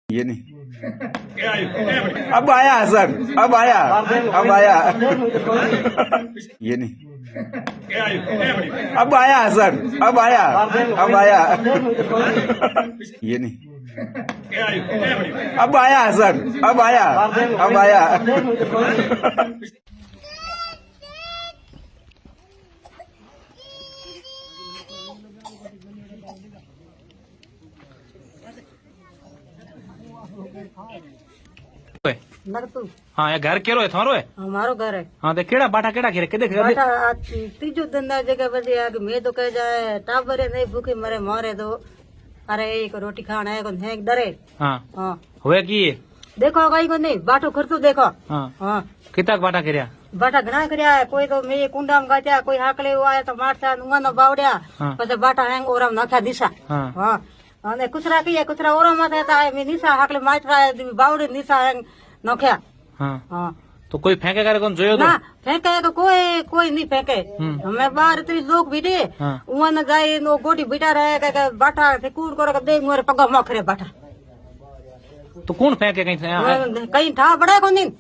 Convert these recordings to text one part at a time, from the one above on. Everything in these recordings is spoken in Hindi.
ये नहीं, अब आया हसन, अब आया, अब आया, ये नहीं, अब आया हसन, अब आया, अब आया, ये नहीं, अब आया हसन, अब आया, अब आया। नरतु हाँ ये घर केरो है थारो है। हमारो घर है। हाँ देख केड़ा बाटा केड़ा खेरे के देख बाटा तीजो धंधा जगह बजे आगे मैं तो कह जाए टाबरे नहीं भूखे मरे मारे दो। अरे एक रोटी खाना है कौन है डरे। हाँ हाँ होया की है देखो कहीं को नहीं बाटो खर्चो देखो। हाँ हाँ कितना बाटा खेरिया बाटा घना करया है कोई तो मैं कुंडा में गाचा कोई हाकले हुआ है तो मारता नुआ न बावड़िया हाँ। પછી બાટા હેંગ ઓરમ નાખ્યા દિશા हाँ હા અને કુતરા કીએ કુતરા ઓરમ માં થતા है मैं निशा हाकले मारता है बावड़े निशा હેંગ નાખ્યા हाँ हाँ तो कोई फेंके करे कौन जोयो तो ना फेंके तो कोई कोई नहीं फेंके हमें बाहर तो लोग बीटे हाँ। वहाँ न जाए नो गोटी बीटा रहे के बाटा थे कूड़ कर दे मोरे पगा मखरे बाटा तो कौन फेंके कहीं से यहाँ? कहीं था बड़ा को नहीं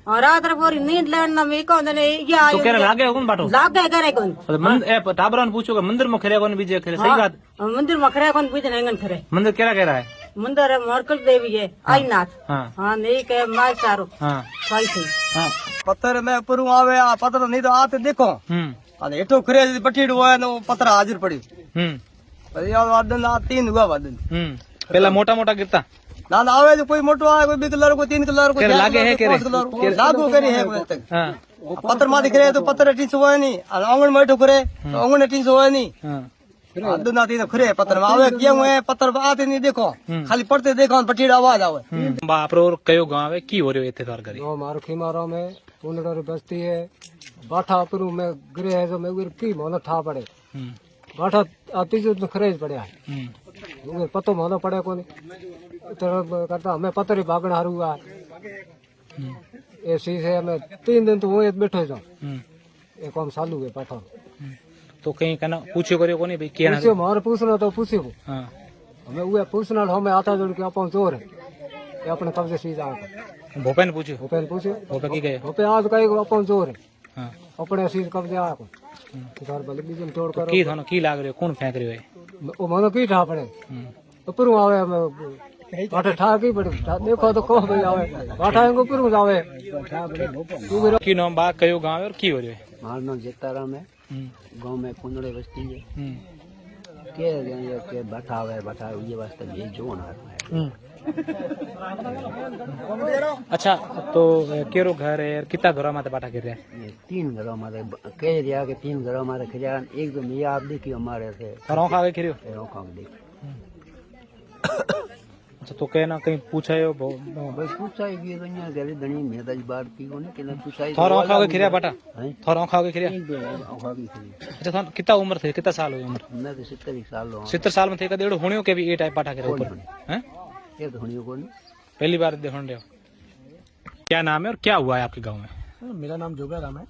और रात रे पूरी नींद लेन न में को ने या तो कह लागे कौन बाटो लागे करे कोन तो मंदिर ए टाबरा ने पूछो कि मंदिर में खेरे कौन बीजे खेरे सही बात मंदिर मखरे कोन बीजे नेंगन खरे मंदिर केरा कह रहा है मंदिर है मोरकल देवी है आईनाथ हाँ हां नहीं के माय सारो हाँ सही थी हाँ पत्थर में ऊपर आवे आ पत्थर नहीं तो आते देखो अरे एटो खरे बटीड़ हुआ नो पत्थर हाजिर पड़ी या वादन आ 3 हुआ वादन पहला मोटा मोटा गिरता ना ना आवे जो कोई मोटो आवे कोई 2 कलर को 3 कलर को केरे लागे है केरे लागू करे है कोई तक हाँ पत्थर मा दिख रहे तो पत्थर 300 हुआ नहीं और आंगन में ठो करे तो आंगन 300 हुआ नहीं हाँ आदन आती तो खरे पत्थर में आवे किया हुए पत्थर आते नहीं देखो खाली पड़ते देखो बटीड़ आवाज आवे बाप रो कयो गांव है की हो रयो एथे तार करी गाँव मारो खीमारो में पुंडर बस्ती है बाठा पुरु में गिरे है जो मैं की मोनो ठा पड़े बाठा आती जो खरेज पड़े है पतो मोनो पड़े कोनी तरह करता हमें पत्थर ही भागना हारू हुआ ऐसी से हमें 3 दिन तो वो बैठे जो एक हम चालू है बाठा तो कहीं कहना पूछो करियो कोनी भाई क्या पूछो मारे पूछना तो पूछो हाँ हमें वो पूछना हमें आता जो कि अपन जोर है ये अपने कब्जे से जा भोपे ने पूछो भोपे पूछो भोपे की गए भोपे आज कहीं अपन जोर है हाँ अपने सीध कब्जे आ को घर बल बीजन तोड़ कर की थानो की लाग रयो कौन फेंक रयो है वो मनो की ठा पड़े ऊपर आवे बाटा ठा की पड़े देखो तो को भाई आवे बाटा को ऊपर आवे की नाम बा कयो गांव है और की हो रयो है मारो नाम जगताराम है गांव में कुंडड़े बस्ती है के बैठा ये वास्ते ये जो ना अच्छा तो केरो घर है कितना घरों में बाटा गिर रहा है ये 3 घरों मारे कह दिया कि 3 घरों मारे खिला एकदम ये आप देखियो हमारे से घरों खा के खिरियो रोका देख अच्छा तो कहना कहीं पूछायो बस पूछा है कि दुनिया गली धनी मेदाज बात की कोने के पूछा है थोड़ा खा के खिरिया बाटा हैं थोड़ा खा के खिरिया एक दो औखा की थी अच्छा थान कितना उम्र थे कितना साल हुई उम्र मैं तो 70 साल हो 70 साल में थे कदेड़ो होणियो के भी ए टाइप बाटा के ऊपर हैं ये धोनियो कोने पहली बार देखण रहे हो क्या नाम है और क्या हुआ है आपके गांव में मेरा नाम जोगा राम है।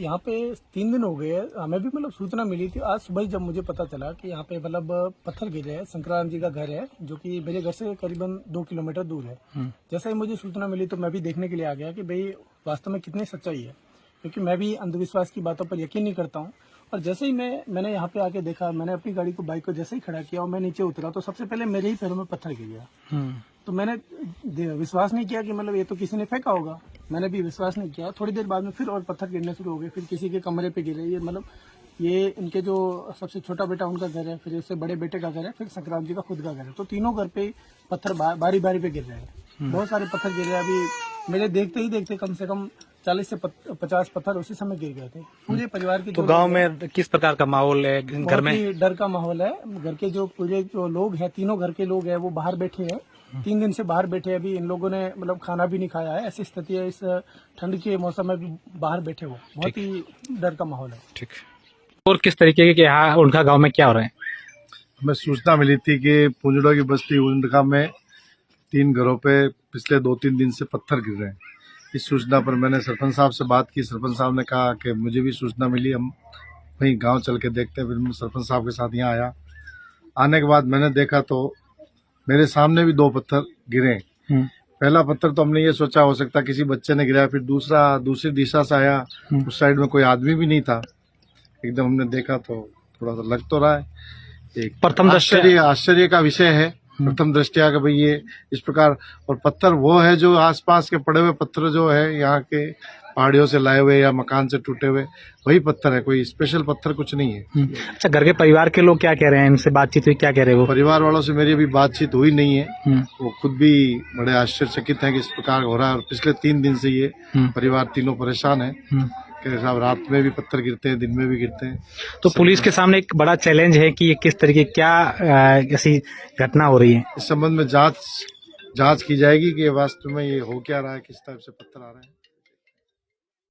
यहाँ पे 3 दिन हो गए हमें भी मतलब सूचना मिली थी आज सुबह जब मुझे पता चला कि यहाँ पे मतलब पत्थर गिरे हैं। शंकराराम जी का घर है जो कि मेरे घर से करीबन 2 किलोमीटर दूर है। जैसे ही मुझे सूचना मिली तो मैं भी देखने के लिए आ गया कि भाई वास्तव में कितनी सच्चाई है, क्योंकि मैं भी अंधविश्वास की बातों पर यकीन नहीं करता हूँ। और जैसे ही मैंने यहाँ पे आके देखा, मैंने अपनी गाड़ी को बाइक को जैसे ही खड़ा किया और मैं नीचे उतरा तो सबसे पहले मेरे ही पैरों में पत्थर गिर गया। तो मैंने विश्वास नहीं किया कि मतलब ये तो किसी ने फेंका होगा, मैंने भी विश्वास नहीं किया। थोड़ी देर बाद में फिर और पत्थर गिरने शुरू हो गए, फिर किसी के कमरे पे गिरे। ये मतलब ये इनके जो सबसे छोटा बेटा उनका घर है, फिर इससे बड़े बेटे का घर है, फिर संक्रांत जी का खुद का घर है। तो तीनों घर पे पत्थर बारी बारी पे गिर रहे हैं। बहुत सारे पत्थर गिर रहे हैं। अभी मेरे देखते ही देखते कम से कम 40 से 50 पत्थर उसी समय गिर गए थे पूरे परिवार के। तो गांव में किस प्रकार का माहौल है घर में? डर का माहौल है। घर के जो पूरे जो लोग हैं, तीनों घर के लोग हैं वो बाहर बैठे हैं। 3 दिन से बाहर बैठे हैं। अभी इन लोगों ने मतलब खाना भी नहीं खाया है। ऐसी स्थिति है, इस ठंड के मौसम में भी बाहर बैठे हो। बहुत ही डर का माहौल है। ठीक। और किस तरीके के यहाँ उनका गांव में क्या हो रहा है? हमें सूचना मिली थी कि पुंजड़ों की बस्ती उनका में 3 घरों पे पिछले 2-3 दिन से पत्थर गिर रहे हैं। इस सूचना पर मैंने सरपंच साहब से बात की। सरपंच साहब ने कहा कि मुझे भी सूचना मिली, हम वहीं गांव चल के देखते हैं। फिर मैं सरपंच साहब के साथ यहाँ आया। आने के बाद मैंने देखा तो मेरे सामने भी 2 पत्थर गिरे। पहला पत्थर तो हमने ये सोचा हो सकता किसी बच्चे ने गिराया, फिर दूसरी दिशा से आया, उस साइड में कोई आदमी भी नहीं था। एकदम हमने देखा तो थोड़ा सा लग तो रहा है, एक प्रथम आश्चर्य का विषय है प्रथम दृष्टया का भाई ये इस प्रकार। और पत्थर वो है जो आसपास के पड़े हुए पत्थर जो है यहाँ के पहाड़ियों से लाए हुए या मकान से टूटे हुए वही पत्थर है, कोई स्पेशल पत्थर कुछ नहीं है। अच्छा, घर के परिवार के लोग क्या कह रहे हैं? इनसे बातचीत हुई, क्या कह रहे हैं वो? परिवार वालों से मेरी अभी बातचीत हुई नहीं है। वो खुद भी बड़े आश्चर्यचकित हैं कि इस प्रकार हो रहा है। और पिछले 3 दिन से ये परिवार तीनों परेशान है कि साहब रात में भी पत्थर गिरते हैं, दिन में भी गिरते हैं। तो पुलिस के सामने एक बड़ा चैलेंज है कि ये किस तरीके क्या ऐसी घटना हो रही है। इस संबंध में जांच की जाएगी कि वास्तव में ये हो क्या रहा है, किस टाइप से पत्थर आ रहे हैं।